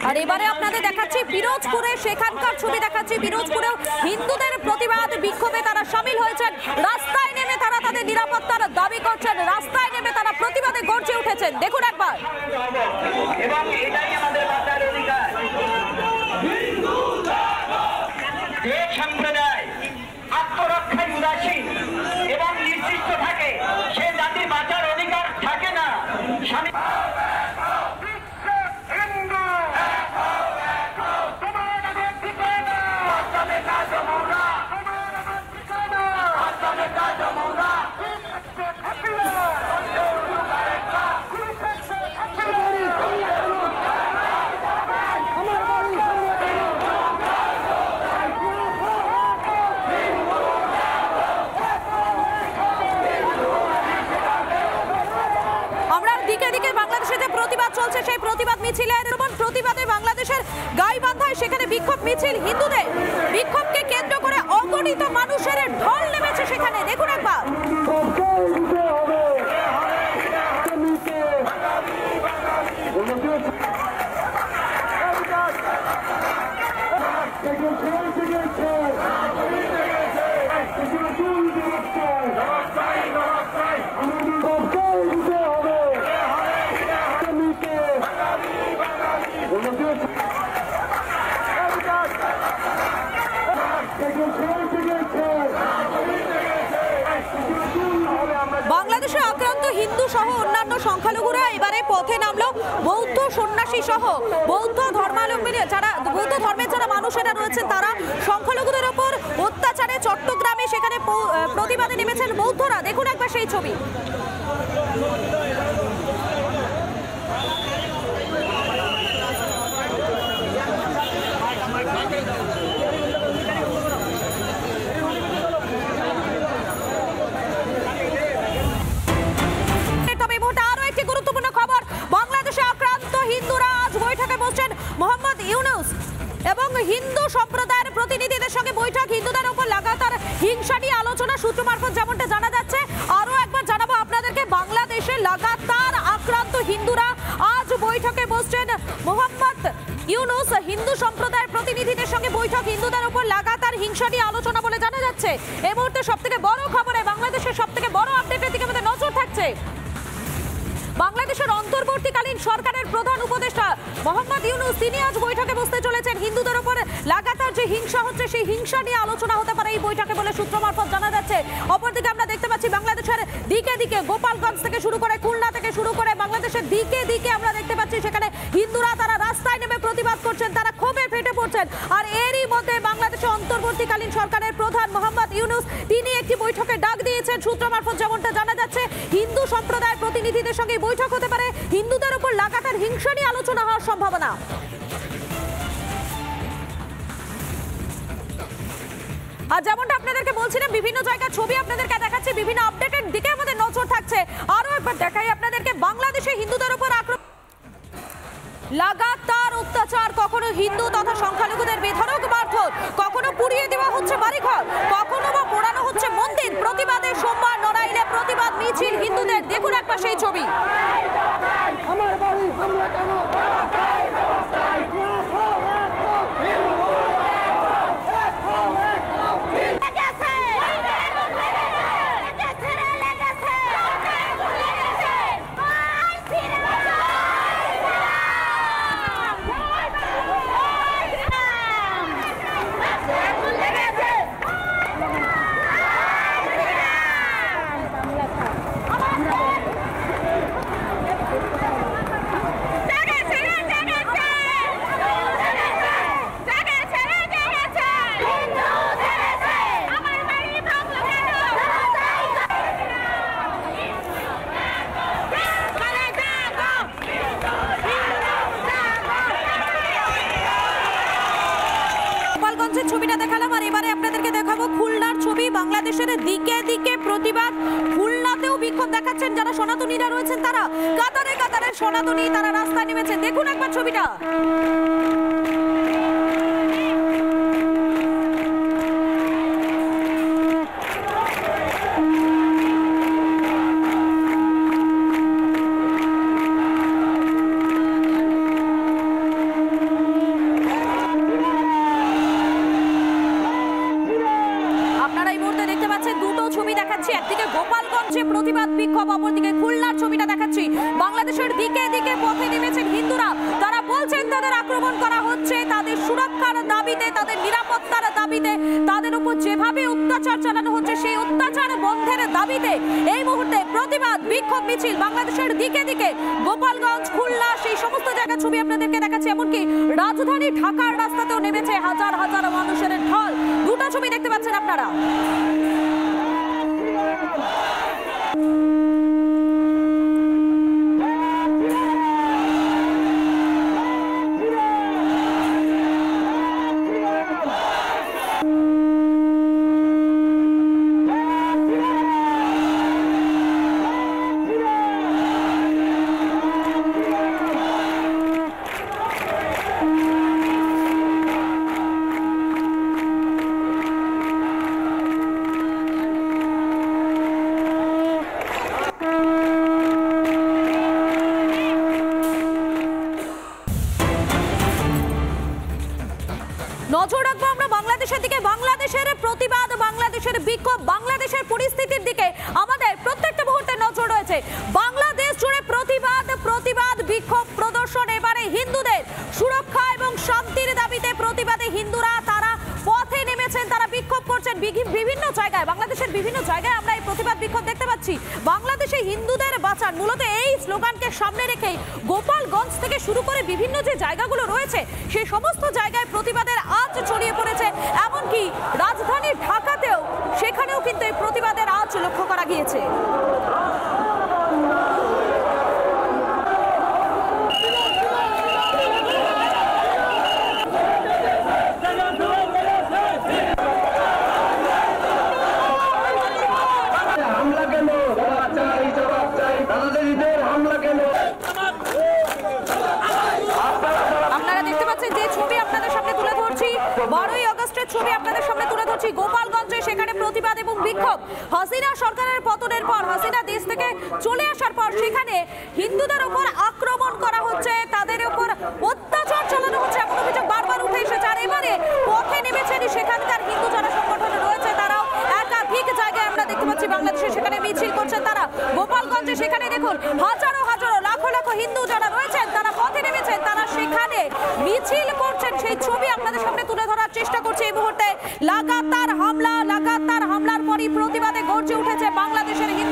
আর এবারে আপনাদের দেখাচ্ছি পিরোজপুরে, সেখানকার ছবি দেখাচ্ছি। পিরোজপুরেও হিন্দুদের প্রতিবাদ বিক্ষোভে তারা সামিল হয়েছেন। রাস্তায় নেমে তারা তাদের নিরাপত্তার দাবি করছেন, রাস্তায় নেমে তারা প্রতিবাদে গর্জে উঠেছেন। দেখুন একবার। এবং এটাই আমাদের বাঁচার অধিকার। যে সম্প্রদায় আত্মরক্ষায় উদাসীন এবং নির্দিষ্ট থাকে, সে জাতির বাঁচার অধিকার থাকে না। প্রতিবাদ চলছে, সেই প্রতিবাদ মিছিলের প্রতিবাদে বাংলাদেশের গাইবান্ধায় সেখানে বিক্ষোভ মিছিল। হিন্দুদের বিক্ষোভকে কেন্দ্র করে অগণিত মানুষের ঢল নেমেছে সেখানে। দেখুন একবার। বাংলাদেশে আক্রান্ত হিন্দু সহ অন্যান্য সংখ্যালঘুরা এবারে পথে নামলো। বৌদ্ধ সন্ন্যাসী সহ বৌদ্ধ ধর্মাবলম্বী যারা, বৌদ্ধ ধর্মের যারা মানুষেরা রয়েছেন, তারা সংখ্যালঘুদের ওপর অত্যাচারে চট্টগ্রামে সেখানে প্রতিবাদে নেমেছেন বৌদ্ধরা। দেখুন একবার সেই ছবি। মোহাম্মদ ইউনূস এবং হিন্দু সম্প্রদায়ের প্রতিনিধিদের সঙ্গে বৈঠক। হিন্দুদের উপর লাগাতার হিংসা নিয়ে আলোচনা সূত্র মারফত যেমনটা জানা যাচ্ছে। আরো একবার জানাবো আপনাদেরকে, বাংলাদেশে লাগাতার আক্রান্ত হিন্দুরা আজ বৈঠকে বসছেন মোহাম্মদ ইউনূস। হিন্দু সম্প্রদায়ের প্রতিনিধিদের সঙ্গে বৈঠক, হিন্দুদের উপর লাগাতার হিংসা নিয়ে আলোচনা বলে জানা যাচ্ছে। এই মুহূর্তে সব থেকে বড় খবরে, বাংলাদেশের সব থেকে বড় আপডেটের দিকে আমাদের নজর থাকছে। বাংলাদেশের অন্তর্বর্তীকালীন সরকারের প্রধান উপদেষ্টা মোহাম্মদ ইউনূস, তিনি আজ বৈঠকে বসতে চলেছেন। হিন্দুদের উপর লাগাতার যে হিংসা হচ্ছে, সেই হিংসা নিয়ে আলোচনা হতে পারে এই বৈঠকে বলে সূত্র মারফত জানা যাচ্ছে। অপরদিকে আমরা দেখতে পাচ্ছি বাংলাদেশের দিকে দিকে, গোপালগঞ্জ থেকে শুরু করে, খুলনা থেকে শুরু করে, বাংলাদেশের দিকে দিকে আমরা দেখতে পাচ্ছি সেখানে হিন্দুরা তারা রাস্তায় নেমে প্রতিবাদ করছেন, তারা ক্ষোভে ফেটে পড়ছেন। আর এরই মধ্যে বাংলাদেশের অন্তর্বর্তীকালীন সরকারের প্রধান মোহাম্মদ ইউনূস, তিনি একটি বৈঠকে ডাক দিয়েছেন। সূত্র মারফত যেমনটা জানা যাচ্ছে, হিন্দু সম্প্রদায়ের প্রতিনিধিদের সঙ্গে বৈঠক হতে পারে। হিন্দুদের উপর লাগাতার হিংসা নিয়ে আলোচনা হওয়ার সম্ভাবনা। আর যেমনটা আপনাদেরকে বলছিলাম, বিভিন্ন জায়গার ছবি আপনাদেরকে দেখাচ্ছি, বিভিন্ন আপডেটের দিকে আমাদের নজর থাকছে। আরো একবার দেখাই আপনাদেরকে, বাংলাদেশে হিন্দুদের উপর আক্রমণ, লাগাতার অত্যাচার, কখনো হিন্দু তথা সংখ্যালঘুদের বেধড়ক মারধর, কখনো পুড়িয়ে দেওয়া হচ্ছে বাড়িঘর, কখনো বা পোড়ানো হচ্ছে মন্দির। প্রতিবাদে সোমবার নড়াইলে প্রতিবাদ মিছিল হিন্দুদের। দেখুন একবার সেই ছবি। ছবিটা দেখালাম, আর এবারে আপনাদেরকে দেখাবো খুলনার ছবি। বাংলাদেশের দিকে দিকে প্রতিবাদ, খুলনাতেও বিক্ষোভ দেখাচ্ছেন যারা সনাতনীরা রয়েছেন, তারা কাতারে কাতারে সনাতনী, তারা রাস্তায় নেমেছে। দেখুন একবার ছবিটা। বিক্ষোভ। অপরদিকে খুলনার ছবিটা দেখাচ্ছি, বাংলাদেশের দিকে দিকে পথে নেমেছেন হিন্দুরা। তারা বলছেন তাদের আক্রমণ করা হচ্ছে, তাদের সুরক্ষার দাবিতে, তাদের নিরাপত্তার দাবিতে, তাদের উপর যেভাবে অত্যাচার চালানো হচ্ছে সেই অত্যাচার বন্ধের দাবিতে এই মুহূর্তে প্রতিবাদ বিক্ষোভ মিছিল বাংলাদেশের দিকে দিকে গোপালগঞ্জ, খুলনা, সেই সমস্ত জায়গার ছবি আপনাদেরকে দেখাচ্ছি। এমনকি রাজধানী ঢাকার রাস্তাতেও নেমেছে হাজার হাজার মানুষের ঢল। দুটো ছবি দেখতে পাচ্ছেন আপনারা। নজর রাখবো আমরা বাংলাদেশের দিকে, বাংলাদেশের প্রতিবাদ, বাংলাদেশের বিক্ষোভ, বাংলাদেশের পরিস্থিতির দিকে আমাদের প্রত্যেকটা মুহূর্তে নজর রয়েছে। বাংলাদেশ জুড়ে প্রতিবাদ প্রতিবাদ বিক্ষোভ প্রদর্শন। এবারে হিন্দুদের সুরক্ষা এবং শান্তির দাবিতে প্রতিবাদে হিন্দুরা তারা পথে নেমেছেন, তারা বিক্ষোভ করছেন বিভিন্ন জায়গায়। বাংলাদেশের বিভিন্ন জায়গায় আমরা এই প্রতিবাদ বিক্ষোভ দেখতে পাচ্ছি। বাংলাদেশে হিন্দুদের বাঁচান, মূলত এই স্লোগানকে সামনে রেখেই গোপালগঞ্জ থেকে শুরু করে বিভিন্ন যে জায়গাগুলো রয়েছে সেই সমস্ত জায়গায় প্রতিবাদের আঁচ ছড়িয়ে পড়েছে। এমনকি রাজধানী ঢাকাতেও, সেখানেও কিন্তু এই প্রতিবাদের আঁচ লক্ষ্য করা গিয়েছে। আপনারা দেখতে পাচ্ছেন যে ছবি আপনাদের সামনে তুলে ধরছি, 12ই আগস্টের ছবি আপনাদের সামনে তুলে ধরছি। গোপালগঞ্জে সেখানে প্রতিবাদ এবং বিক্ষোভ। হাসিনা সরকারের পতনের পর, হাসিনা দেশ থেকে চলে আসার পর সেখানে হিন্দুদের উপর আক্রমণ করা হচ্ছে, তাদের উপর অত্যাচার চালানো হচ্ছে, এমন অভিযোগ বারবার উঠে এসেছে। আর এবারে পথে নেমেছেন সেখানকার হিন্দু যারা সংগঠন রয়েছে, তারাও একাধিক জায়গায় আমরা দেখতে পাচ্ছি বাংলাদেশে সেখানে মিছিল করছেন তারা। গোপালগঞ্জে সেখানে দেখুন হাজারো হাজারো লাখো লাখো হিন্দু যারা রয়েছেন তারা পথে নেমেছেন, তারা সেখানে মিছিল করছেন। সেই ছবি আপনাদের সামনে তুলে ধরার চেষ্টা করছে এই মুহূর্তে। লাগাতার হামলার পরই প্রতিবাদে গর্জে উঠেছে বাংলাদেশের হিন্দু